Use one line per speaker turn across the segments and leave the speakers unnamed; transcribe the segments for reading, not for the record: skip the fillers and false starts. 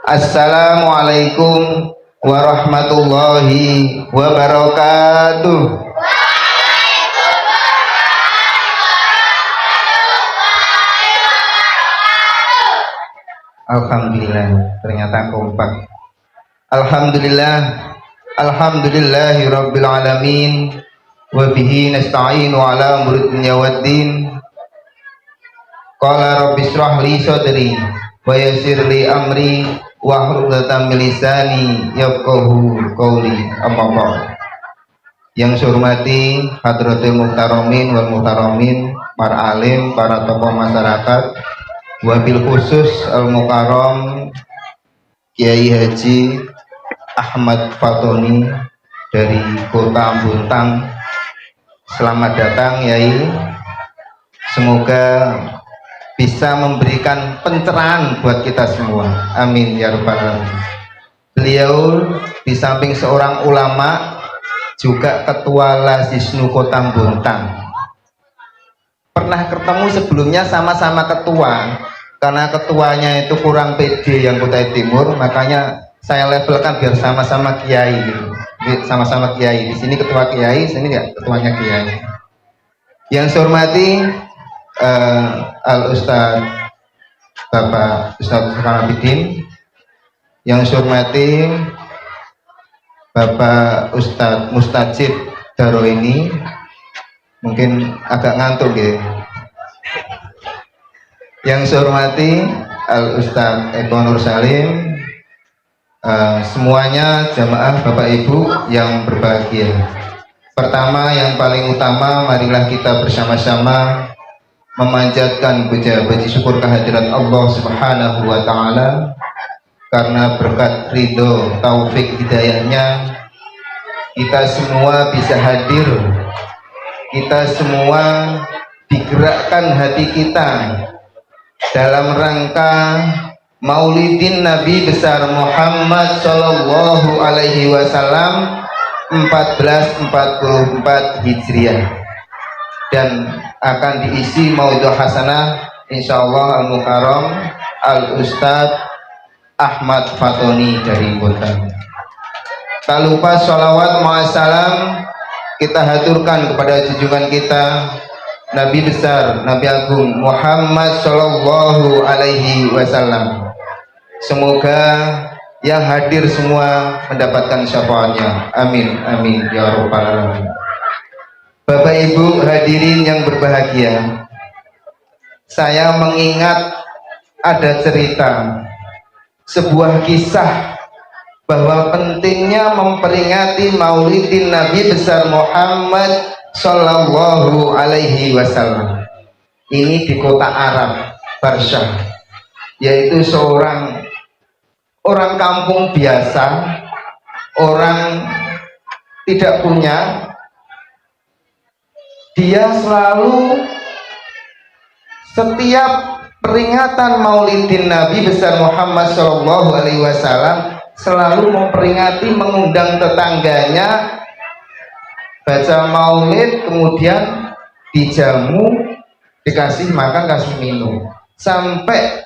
Assalamualaikum warahmatullahi wabarakatuh. Alhamdulillah, ternyata kompak. Alhamdulillahi rabbil alamin, wa bihi nasta'inu ala umuri dunya waddin. Qala rabbi shrah li sadri wa yassir li amri wahlul 'uqdatam min lisani yafqahu qawli. Amma ba'd. Yang saya hormati hadratul muhtaramin wal muhtaramin, para alim, para tokoh masyarakat, wabil khusus al-mukarram Kiai Haji Ahmad Fatoni dari Kota Buntang. Selamat datang Yai. Semoga bisa memberikan pencerahan buat kita semua. Amin ya rabbal alamin. Beliau di samping seorang ulama juga ketua Lazisnu Kota Buntang. Pernah ketemu sebelumnya sama-sama ketua, karena ketuanya itu kurang pede yang Kutai Timur, makanya saya levelkan biar sama-sama kiai, sama-sama kiai. Di sini ketua kiai, sini ya ketuanya kiai. Yang saya hormati Al Ustadz Bapak Ustadz Farabidin, yang saya hormati Bapak Ustadz Mustajib Daro ini, mungkin agak ngantuk ya. Yang saya hormati Al Ustadz Eko Nur Salim, semuanya jamaah Bapak Ibu yang berbahagia. Pertama, yang paling utama, marilah kita bersama-sama memanjatkan puja-puji syukur kehadirat Allah Subhanahu wa Ta'ala, karena berkat ridho taufik hidayahnya kita semua bisa hadir. Kita semua digerakkan hati kita dalam rangka Maulidin Nabi besar Muhammad Shallallahu Alaihi Wasallam 1444 Hijriah, dan akan diisi maudhu hasanah insyaallah al-mukarram Al Ustadz Ahmad Fatoni dari Kota. Tak lupa sholawat ma'asalam kita haturkan kepada junjungan kita Nabi besar, Nabi Agung Muhammad Shallallahu Alaihi Wasallam. Semoga yang hadir semua mendapatkan syafaatnya. Amin, amin ya rabbal alamin. Bapak Ibu hadirin yang berbahagia, saya mengingat ada cerita, sebuah kisah bahwa pentingnya memperingati Maulidin Nabi besar Muhammad Sallallahu Alaihi Wasallam. Ini di kota Arab Barsyah, yaitu seorang orang kampung biasa, orang tidak punya. Dia selalu setiap peringatan Maulidin Nabi besar Muhammad Sallallahu Alaihi Wasallam selalu memperingati, mengundang tetangganya baca maulid, kemudian dijamu, dikasih makan, kasih minum, sampai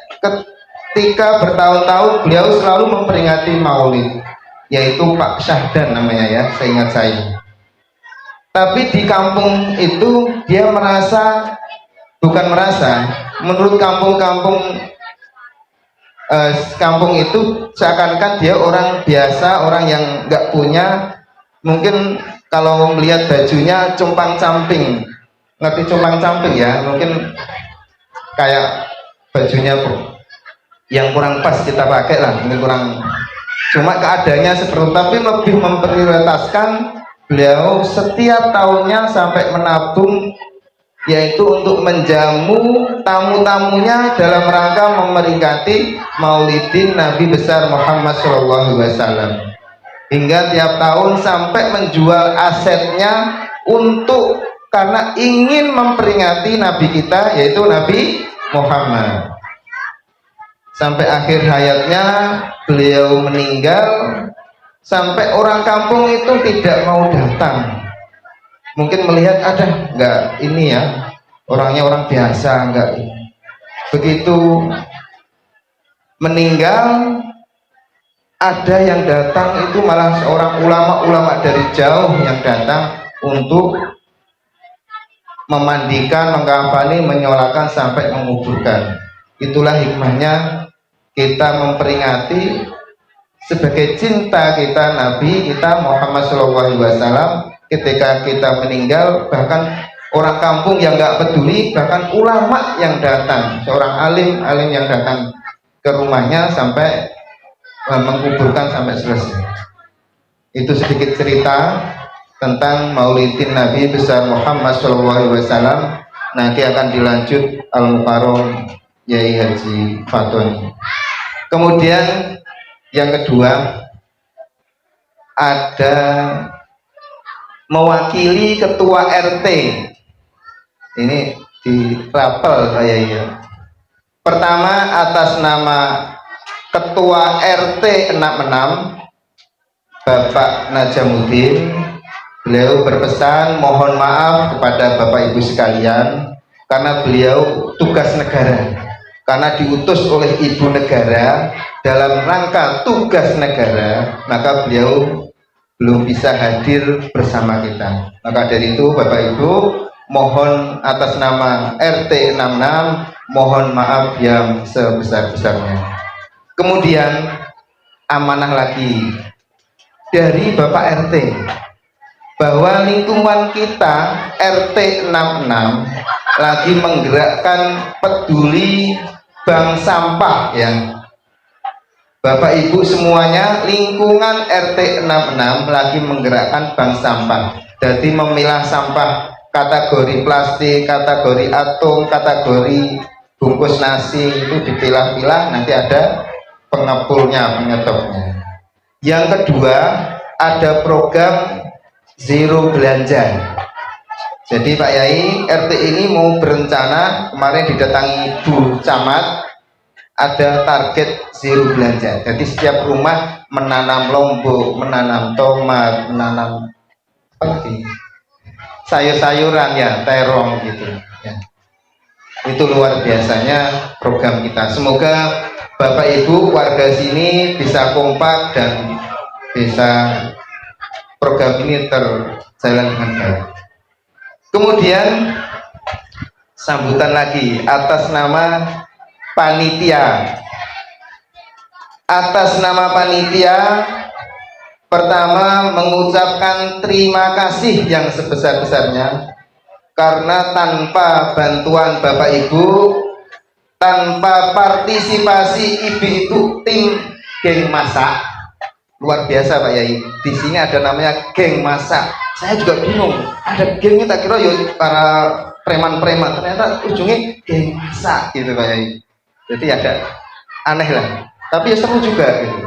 ketika bertahun-tahun beliau selalu memperingati maulid, yaitu Pak Syahdan namanya ya, seingat saya. Tapi di kampung itu dia merasa, bukan merasa, menurut kampung-kampung kampung itu seakan-akan dia orang biasa, orang yang nggak punya. Mungkin kalau melihat bajunya compang camping, ngerti compang camping ya, mungkin kayak bajunya yang kurang pas kita pakai lah, mungkin kurang. Cuma keadaannya seperti, tapi lebih memprioritaskan beliau setiap tahunnya sampai menabung, yaitu untuk menjamu tamu-tamunya dalam rangka memperingati Maulidin Nabi besar Muhammad Shallallahu Alaihi Wasallam, hingga tiap tahun sampai menjual asetnya untuk, karena ingin memperingati Nabi kita, yaitu Nabi Muhammad. Sampai akhir hayatnya beliau meninggal, sampai orang kampung itu tidak mau datang. Mungkin melihat ada enggak ini ya, orangnya orang biasa, enggak. Begitu meninggal ada yang datang itu malah seorang ulama dari jauh yang datang untuk memandikan, mengkafani, menyolakan sampai menguburkan. Itulah hikmahnya kita memperingati sebagai cinta kita Nabi kita Muhammad SAW. Ketika kita meninggal, bahkan orang kampung yang nggak peduli, bahkan ulama yang datang, seorang alim yang datang ke rumahnya sampai menguburkan sampai selesai. Itu sedikit cerita tentang Maulidin Nabi besar Muhammad SAW. Nanti akan dilanjut Al-Mukarram Yai Haji Fatoni. Kemudian yang kedua, ada mewakili ketua RT. Ini di rapel saya ya. Pertama, atas nama ketua RT 66 Bapak Najamuddin, beliau berpesan mohon maaf kepada Bapak Ibu sekalian karena beliau tugas negara, karena diutus oleh ibu negara dalam rangka tugas negara, maka beliau belum bisa hadir bersama kita. Maka dari itu Bapak Ibu, mohon atas nama RT 66 mohon maaf yang sebesar-besarnya. Kemudian amanah lagi dari Bapak RT bahwa lingkungan kita RT 66 lagi menggerakkan peduli bank sampah ya. Bapak Ibu semuanya, lingkungan RT 66 lagi menggerakkan bank sampah. Jadi memilah sampah kategori plastik, kategori atom, kategori bungkus nasi itu dipilah-pilah, nanti ada pengepulnya, penyetopnya. Yang kedua, ada program zero belanja. Jadi Pak Yai, RT ini mau berencana, kemarin didatangi Bu Camat, ada target zero belanja. Jadi setiap rumah menanam lombok, menanam tomat, menanam apa lagi? Sayur-sayuran ya, terong gitu ya. Itu luar biasanya program kita. Semoga Bapak Ibu warga sini bisa kompak dan bisa program ini terjalan dengan baik. Kemudian sambutan lagi atas nama panitia. Atas nama panitia, pertama mengucapkan terima kasih yang sebesar-besarnya karena tanpa bantuan Bapak Ibu, tanpa partisipasi ibu-ibu tim geng masak, luar biasa Pak Yai. Di sini ada namanya geng masak. Saya juga bingung, ada gengnya tak kira yuk para preman-preman, ternyata ujungnya geng masak gitu Pak Yai. Jadi ada aneh lah, tapi ya seru juga gitu.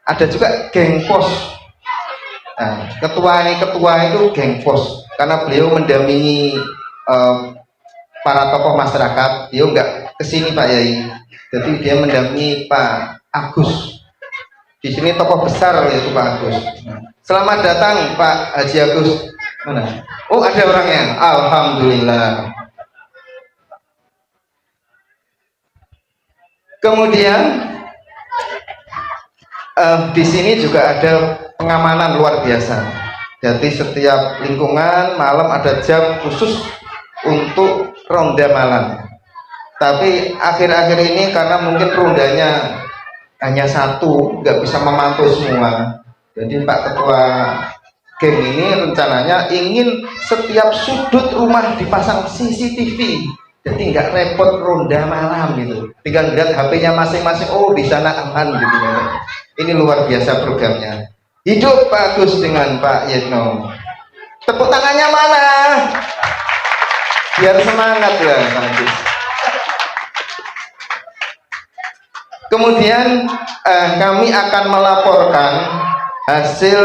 Ada juga geng pos. Nah, ketua itu geng pos karena beliau mendampingi para tokoh masyarakat. Beliau nggak kesini Pak Yai, jadi dia mendampingi Pak Agus. Di sini tokoh besar yaitu Pak Agus. Selamat datang Pak Haji Agus. Mana? Oh ada orangnya. Alhamdulillah. Kemudian di sini juga ada pengamanan luar biasa. Jadi setiap lingkungan malam ada jam khusus untuk ronda malam. Tapi akhir-akhir ini karena mungkin rondanya hanya satu, nggak bisa memantau semua. Jadi Pak Ketua geng ini rencananya ingin setiap sudut rumah dipasang CCTV. Jadi nggak repot ronda malam gitu. Tinggal lihat HP-nya masing-masing. Oh di sana aman gitu ya. Ini luar biasa programnya. Hidup Pak Agus dengan Pak Yetno. Tepuk tangannya mana? Biar semangat ya Pak Agus. Kemudian kami akan melaporkan hasil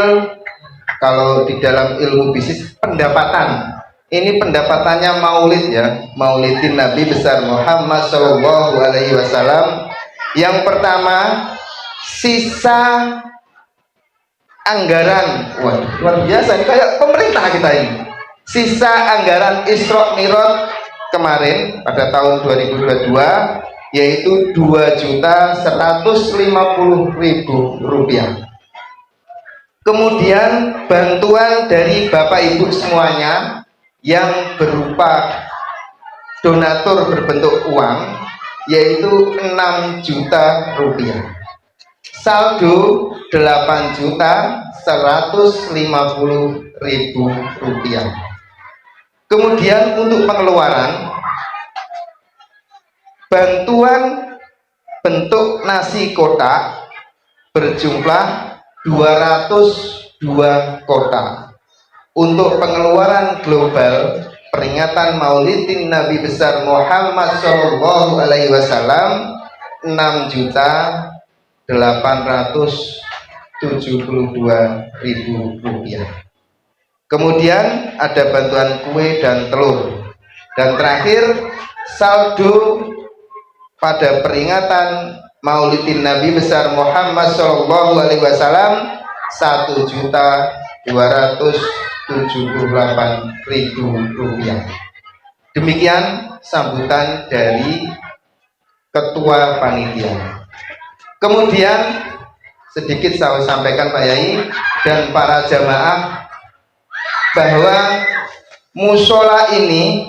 kalau di dalam ilmu bisnis pendapatan. Ini pendapatannya maulid ya, maulidin Nabi besar Muhammad SAW. Yang pertama, sisa anggaran, wah luar biasa ini kayak pemerintah kita ini. Sisa anggaran Isra Mi'raj kemarin pada tahun 2022 yaitu Rp2.150.000. Kemudian bantuan dari Bapak Ibu semuanya yang berupa donatur berbentuk uang, yaitu Rp6 juta. Saldo Rp8.150.000. Kemudian untuk pengeluaran, bantuan bentuk nasi kotak berjumlah 202 kotak. Untuk pengeluaran global peringatan Maulidin Nabi besar Muhammad Shallallahu Alaihi Wasallam Rp6.872.000. Kemudian ada bantuan kue dan telur. Dan terakhir, saldo pada peringatan Maulidin Nabi besar Muhammad Shallallahu Alaihi Wasallam Rp1.278.000. Demikian sambutan dari Ketua Panitia. Kemudian sedikit saya sampaikan Pak Yai dan para jamaah bahwa musola ini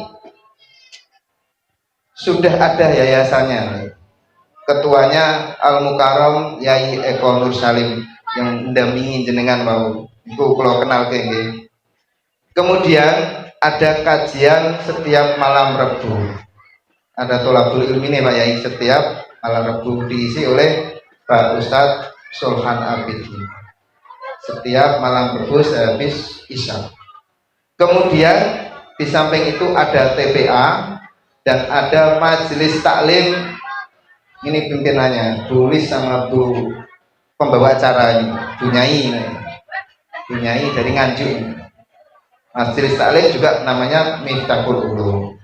sudah ada yayasannya. Ketuanya Al Mukarram Yai Eko Nur Salim yang mendampingi jenengan mau iku kalau kenal kenge. Kemudian ada kajian setiap malam Rebu. Ada tolabul ilmi nih Pak Yai, setiap malam Rebu diisi oleh Pak Ustadz Sulhan Abidin. Setiap malam Rebu sehabis Isya. Kemudian di samping itu ada TPA dan ada majelis taklim. Ini pimpinannya Bu Lis sama Bu pembawa acara ini, Bu Nyai dari Nganjuk. Majelis taklim juga namanya Miftahul Ulum.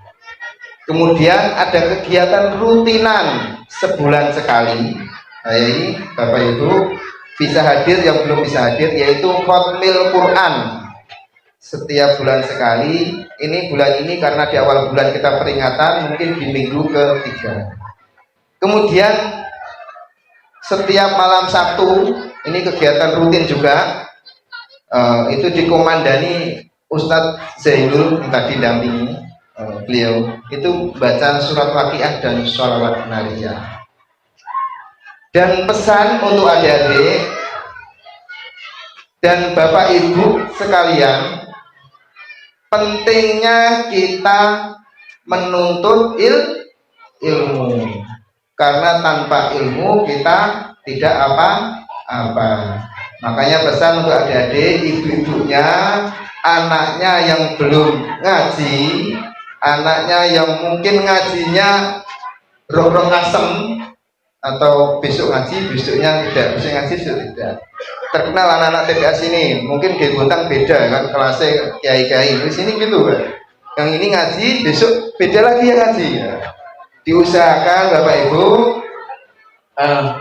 Kemudian ada kegiatan rutinan sebulan sekali. Ini Bapak Ibu bisa hadir, yang belum bisa hadir, yaitu Khotmil Quran. Setiap bulan sekali. Ini bulan ini karena di awal bulan kita peringatan, mungkin di minggu ke-3. Kemudian setiap malam Sabtu ini kegiatan rutin juga, itu dikomandani Ustadz Zainul yang tadi dampingi beliau, itu baca surat Waqiah dan sholawat nariyah. Dan pesan untuk adik-adik dan Bapak Ibu sekalian, pentingnya kita menuntut ilmu, karena tanpa ilmu kita tidak apa-apa. Makanya pesan untuk adik-adik, ibu-ibunya, anaknya yang belum ngaji, anaknya yang mungkin ngajinya rok-rok asem, atau besok ngaji, besoknya tidak, besok ngaji, besok tidak. Terkenal anak-anak TPA sini, mungkin di Bontang beda kan, kelasnya kiai-kiai di sini gitu kan. Yang ini ngaji, besok beda lagi yang ngaji. Ya. Diusahakan Bapak Ibu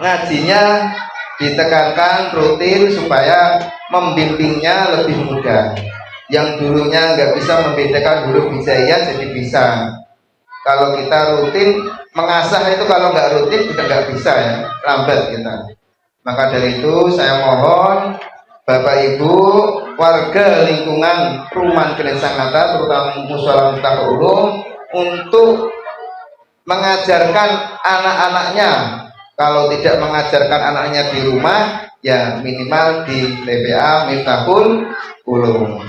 ngajinya ditekankan rutin supaya membimbingnya lebih mudah. Yang dulunya nggak bisa membedakan huruf hijaiyah jadi bisa. Kalau kita rutin mengasah itu, kalau nggak rutin kita nggak bisa ya, lambat kita. Maka dari itu saya mohon Bapak Ibu warga lingkungan Perumahan Genen Sangatta, terutama Mushola Miftahul Ulum, untuk mengajarkan anak-anaknya. Kalau tidak mengajarkan anaknya di rumah, ya minimal di TPA Miftahul Ulum.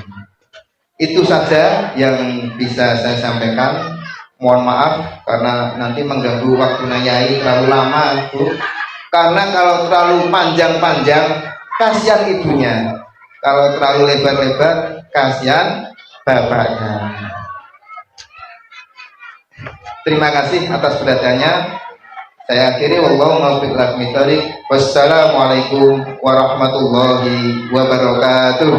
Itu saja yang bisa saya sampaikan. Mohon maaf karena nanti mengganggu waktu Yai terlalu lama, Bu. Karena kalau terlalu panjang-panjang kasihan ibunya, kalau terlalu lebar-lebar kasihan bapaknya. Terima kasih atas perhatiannya. Saya akhiri, wallahu muwaffiq. Wassalamualaikum warahmatullahi wabarakatuh.